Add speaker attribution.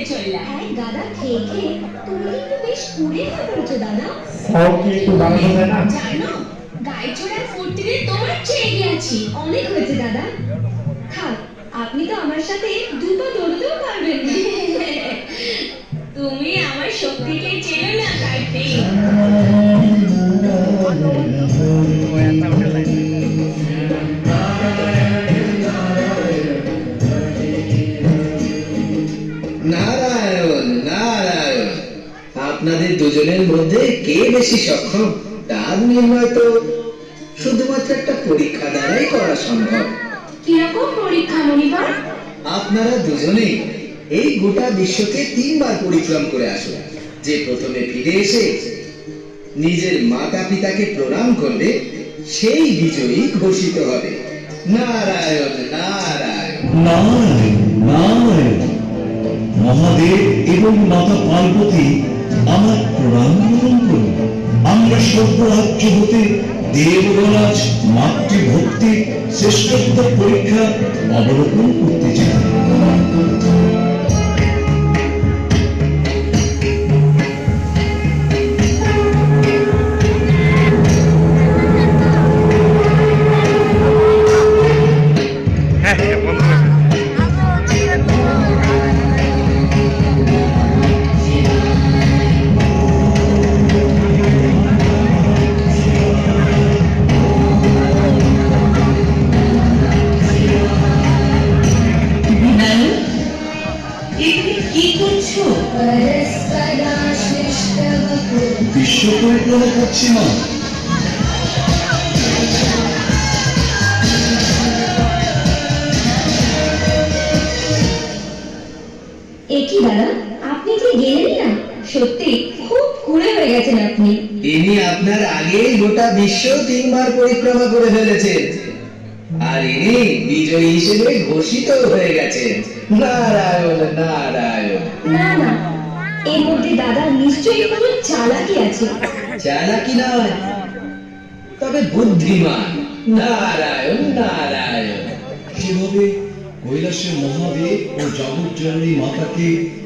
Speaker 1: চললাম।
Speaker 2: হ্যাঁ দাদা, খেয়ে খেয়ে তুমি কিন্তু বেশ কুড়ে হয়ে পড়েছো দাদা।
Speaker 3: কি একটু বাড়ানো যায় না?
Speaker 1: জানো, গায়ে চড়ার ফুর্তিতে তোমার চেয়ে গেছি।
Speaker 2: অনেক হয়েছে দাদা, থাক। আপনি তো আমার সাথে দুপা দৌড়তেও পারবেন না।
Speaker 1: তুমি আমার শক্তিকে চেনো না কার্তিক।
Speaker 4: নারায়ণ নারায়ণ, আপনাদের দুজনের মধ্যে কে বেশি সক্ষম তার নির্ণয় তো শুধুমাত্র একটা পরীক্ষা দ্বারাই করা সম্ভব।
Speaker 1: কিরকম পরীক্ষা মনিবার?
Speaker 4: আপনারা দুজনেই এই গোটা বিশ্বকে 3 বার পরিক্রম করে আসুন। যে প্রথমে ফিরে এসে নিজের মাতা পিতাকে প্রণাম করবে সেই বিজয়ী ঘোষিত হবে। নারায়ণ নারায়ণ।
Speaker 5: নারায়ণ নারায়ণ। মহাদেব এবং মাতা পার্বতী আমার প্রণাম গ্রহণ করুন। আমরা সর্বরাজ্য হতে দেবরাজ মাতৃভক্তির শ্রেষ্ঠত্ব পরীক্ষা অবলোকন করতে চাই।
Speaker 1: কি করছো?
Speaker 5: বিশ্ব পরিক্রমা করছি মা।
Speaker 2: একই দাদা, আপনি যে গেলেন না, সত্যি খুব কুড়ে হয়ে গেছেন আপনি।
Speaker 4: ইনি আপনার আগেই গোটা বিশ্ব 3 বার পরিক্রমা করে ফেলেছেন, আর ইনি বিজয়ী হিসেবে ঘোষিত হয়ে গেছেন। নারায়ণ নারায়ণ।
Speaker 2: না না, এর মধ্যে দাদা নিশ্চয়ই কোনো চালাকি আছে।
Speaker 4: চালাকি নয়, তবে বুদ্ধিমান। নারায়ণ নারায়ণ।
Speaker 5: যেভাবে কৈলাসের মহাদেব ও জগৎজননী মাতাকে